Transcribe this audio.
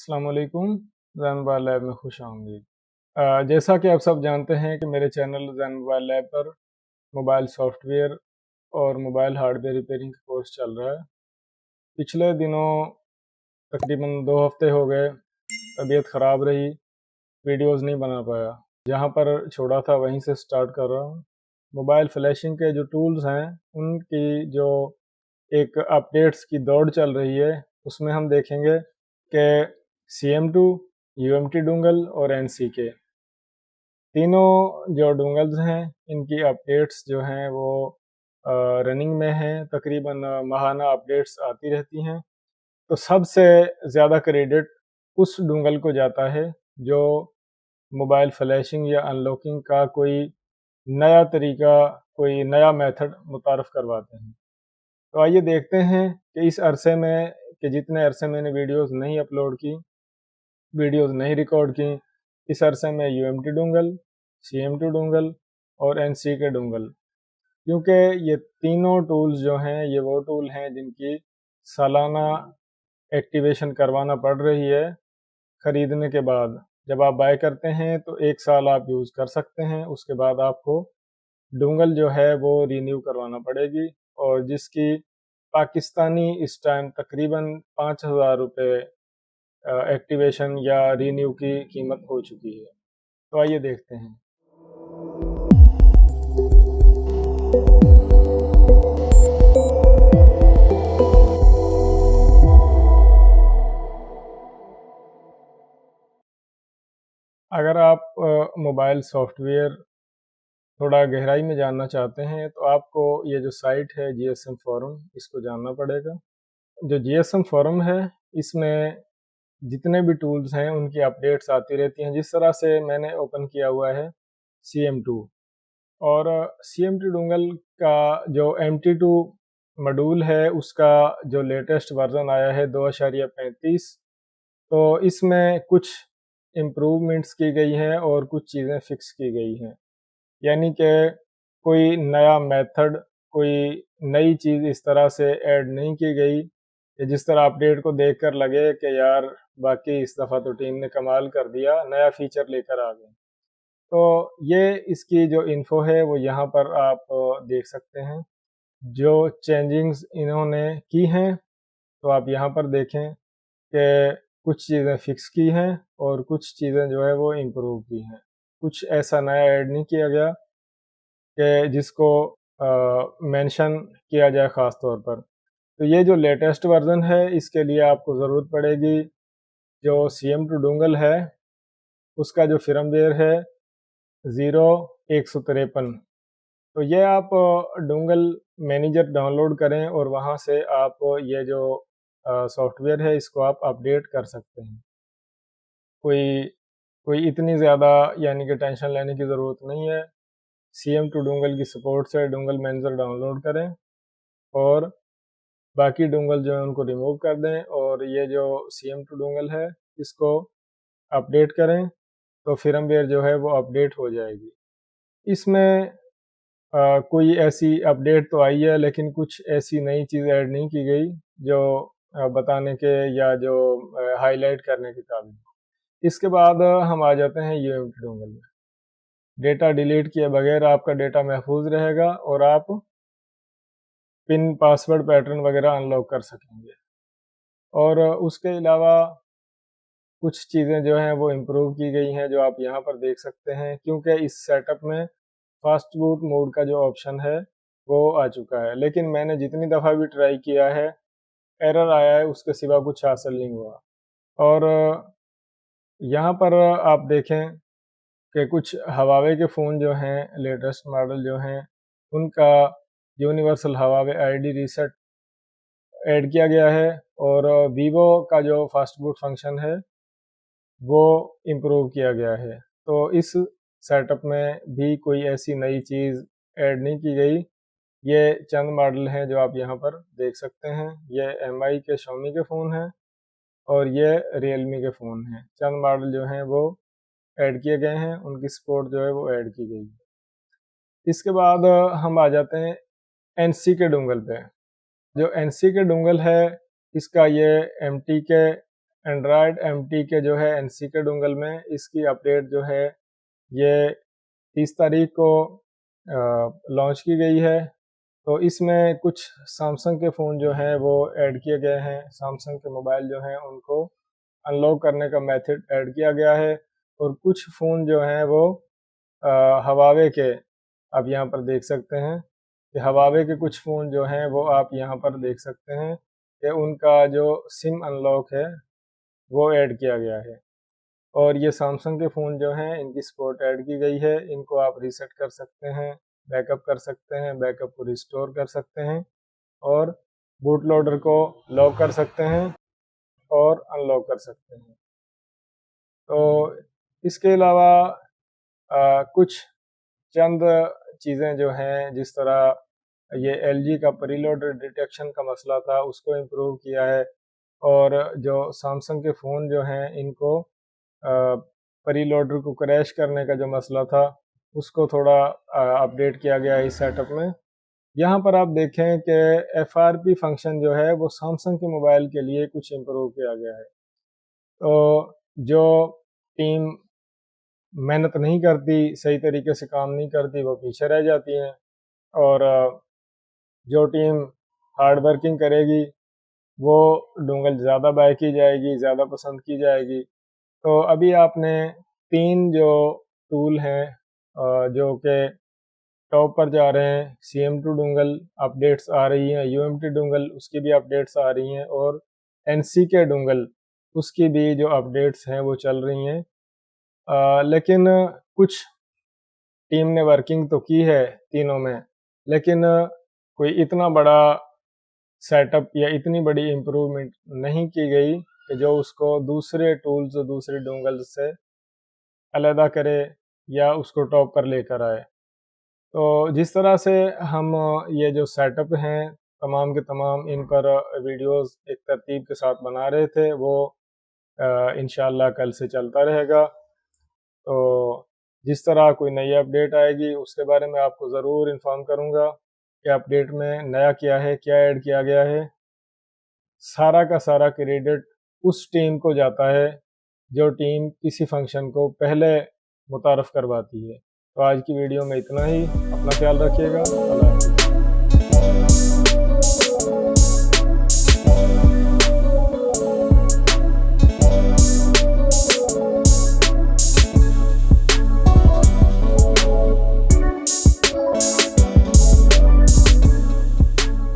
अस्सलाम वालेकुम। ज़ैन mobile lab में खुश आमदीद। जैसा कि आप सब जानते हैं कि मेरे चैनल ज़ैन मोबाइल लैब पर मोबाइल सॉफ्टवेयर और मोबाइल हार्डवेयर रिपेयरिंग का कोर्स चल रहा है। पिछले दिनों तकरीबन 2 हफ़्ते हो गए, तबीयत ख़राब रही, वीडियोज़ नहीं बना पाया। जहाँ पर छोड़ा था वहीं से स्टार्ट कर रहा हूँ। मोबाइल फ्लैशिंग के जो टूल्स हैं, उनकी जो एक अपडेट्स की दौड़ चल रही है, उसमें हम देखेंगे कि CM2, UMT डोंगल और NCK तीनों जो डोंगल्स हैं, इनकी अपडेट्स जो हैं वो रनिंग में हैं। तकरीबन माहाना अपडेट्स आती रहती हैं। तो सबसे ज़्यादा क्रेडिट उस डोंगल को जाता है जो मोबाइल फ्लैशिंग या अनलॉकिंग का कोई नया तरीका, कोई नया मेथड मुतारफ़ करवाते हैं। तो आइए देखते हैं कि इस अरसे में, कि जितने अरसे मैंने वीडियोस नहीं अपलोड की, वीडियोस नहीं रिकॉर्ड की, इस अरसे में UMT डोंगल, CM2 डोंगल और NCK डोंगल, क्योंकि ये तीनों टूल्स जो हैं ये वो टूल हैं जिनकी सालाना एक्टिवेशन करवाना पड़ रही है ख़रीदने के बाद। जब आप बाय करते हैं तो 1 साल आप यूज़ कर सकते हैं, उसके बाद आपको डोंगल जो है वो रिन्यू करवाना पड़ेगी, और जिसकी पाकिस्तानी इस टाइम तकरीबन 5,000 रुपये एक्टिवेशन या रिन्यू की कीमत हो चुकी है। तो आइए देखते हैं। अगर आप मोबाइल सॉफ्टवेयर थोड़ा गहराई में जानना चाहते हैं तो आपको ये जो साइट है GSM फोरम, इसको जानना पड़ेगा। जो GSM फोरम है, इसमें जितने भी टूल्स हैं उनकी अपडेट्स आती रहती हैं। जिस तरह से मैंने ओपन किया हुआ है CM2, और CM2 डोंगल का जो MT2 मॉड्यूल है, उसका जो लेटेस्ट वर्जन आया है 2.35, तो इसमें कुछ इम्प्रूवमेंट्स की गई हैं और कुछ चीज़ें फ़िक्स की गई हैं। यानी कि कोई नया मेथड, कोई नई चीज़ इस तरह से ऐड नहीं की गई कि जिस तरह अपडेट को देखकर लगे कि यार वाक़ई इस दफ़ा तो टीम ने कमाल कर दिया, नया फ़ीचर लेकर आ गए। तो ये इसकी जो इन्फ़ो है वो यहाँ पर आप देख सकते हैं। जो चेंजिंग्स इन्होंने की हैं, तो आप यहाँ पर देखें कि कुछ चीज़ें फ़िक्स की हैं और कुछ चीज़ें जो है वो इम्प्रूव की हैं। कुछ ऐसा नया ऐड नहीं किया गया कि जिसको मेंशन किया जाए ख़ास तौर पर। तो ये जो लेटेस्ट वर्ज़न है, इसके लिए आपको ज़रूरत पड़ेगी जो CM2 डोंगल है, उसका जो फ़र्मवेयर है 0153। तो ये आप डोंगल मैनेजर डाउनलोड करें और वहाँ से आप ये जो सॉफ्टवेयर है इसको आप अपडेट कर सकते हैं। कोई कोई इतनी ज़्यादा यानी कि टेंशन लेने की ज़रूरत नहीं है। CM2 डोंगल की सपोर्ट से डोंगल मैनेजर डाउनलोड करें और बाकी डोंगल जो है उनको रिमूव कर दें, और ये जो CM2 डोंगल है इसको अपडेट करें, तो फ़र्मवेयर जो है वो अपडेट हो जाएगी। इसमें कोई ऐसी अपडेट तो आई है, लेकिन कुछ ऐसी नई चीज़ ऐड नहीं की गई जो बताने के या जो हाइलाइट करने के काबिल। इसके बाद हम आ जाते हैं UMT डोंगल में। डेटा डिलीट किए बगैर आपका डेटा महफूज रहेगा और आप पिन, पासवर्ड, पैटर्न वगैरह अनलॉक कर सकेंगे। और उसके अलावा कुछ चीज़ें जो हैं वो इम्प्रूव की गई हैं, जो आप यहाँ पर देख सकते हैं, क्योंकि इस सेटअप में फास्ट बूट मोड का जो ऑप्शन है वो आ चुका है। लेकिन मैंने जितनी दफ़ा भी ट्राई किया है, एरर आया है, उसके सिवा कुछ हासिल नहीं हुआ। और यहाँ पर आप देखें कि कुछ हवावे के फ़ोन जो हैं, लेटेस्ट मॉडल जो हैं, उनका universal Huawei ID reset add किया गया है, और वीवो का जो फास्ट बूट फंक्शन है वो इम्प्रूव किया गया है। तो इस सेटअप में भी कोई ऐसी नई चीज़ ऐड नहीं की गई। ये चंद मॉडल हैं जो आप यहाँ पर देख सकते हैं। ये MI के, Xiaomi के फ़ोन हैं, और ये Realme के फ़ोन हैं। चंद मॉडल जो हैं वो ऐड किए गए हैं, उनकी सपोर्ट जो है वो ऐड की गई है। इसके बाद हम आ जाते हैं NC के डोंगल पे। जो NC के डोंगल है, इसका ये MT के एंड्रॉयड एमटी के जो है एनसी के डोंगल में इसकी अपडेट जो है ये 30 तारीख को लॉन्च की गई है। तो इसमें कुछ सैमसंग के फ़ोन जो हैं वो ऐड किए गए हैं। सैमसंग के मोबाइल जो हैं उनको अनलॉक करने का मेथड ऐड किया गया है और कुछ फ़ोन जो हैं वो हवावे के आप यहाँ पर देख सकते हैं कि हवावे के कुछ फ़ोन जो हैं वो आप यहाँ पर देख सकते हैं कि उनका जो सिम अनलॉक है वो ऐड किया गया है। और ये सैमसंग के फ़ोन जो हैं इनकी सपोर्ट ऐड की गई है। इनको आप रीसेट कर सकते हैं, बैकअप कर सकते हैं, बैकअप को रिस्टोर कर सकते हैं और बूट लोडर को लॉक कर सकते हैं और अनलॉक कर सकते हैं। तो इसके अलावा कुछ चंद चीज़ें जो हैं जिस तरह ये एलजी का प्रीलोड डिटेक्शन का मसला था उसको इम्प्रूव किया है और जो सैमसंग के फ़ोन जो हैं इनको प्रीलोडर को क्रैश करने का जो मसला था उसको थोड़ा अपडेट किया गया है इस सेटअप में। यहाँ पर आप देखें कि एफआरपी फंक्शन जो है वो सैमसंग के मोबाइल के लिए कुछ इम्प्रूव किया गया है। तो जो टीम मेहनत नहीं करती, सही तरीके से काम नहीं करती, वो पीछे रह जाती हैं और जो टीम हार्ड वर्किंग करेगी वो डोंगल ज़्यादा बाय की जाएगी, ज़्यादा पसंद की जाएगी। तो अभी आपने 3 जो टूल हैं जो कि टॉप पर जा रहे हैं, CM2 डोंगल अपडेट्स आ रही हैं, UMT डोंगल उसकी भी अपडेट्स आ रही हैं और NCK डोंगल उसकी भी जो अपडेट्स हैं वो चल रही हैं। लेकिन कुछ टीम ने वर्किंग तो की है तीनों में, लेकिन कोई इतना बड़ा सेटअप या इतनी बड़ी इम्प्रूवमेंट नहीं की गई कि जो उसको दूसरे टूल्स और दूसरे डोंगल्स से अलहदा करे या उसको टॉप पर लेकर आए। तो जिस तरह से हम ये जो सेटअप हैं तमाम के तमाम इन पर वीडियोस एक तरतीब के साथ बना रहे थे वो इंशाल्लाह कल से चलता रहेगा। तो जिस तरह कोई नई अपडेट आएगी उसके बारे में आपको ज़रूर इन्फॉर्म करूँगा कि अपडेट में नया क्या है, क्या ऐड किया गया है। सारा का सारा क्रेडिट उस टीम को जाता है जो टीम किसी फंक्शन को पहले मुतारफ़ करवाती है। तो आज की वीडियो में इतना ही। अपना ख्याल रखिएगा। अल्लाह।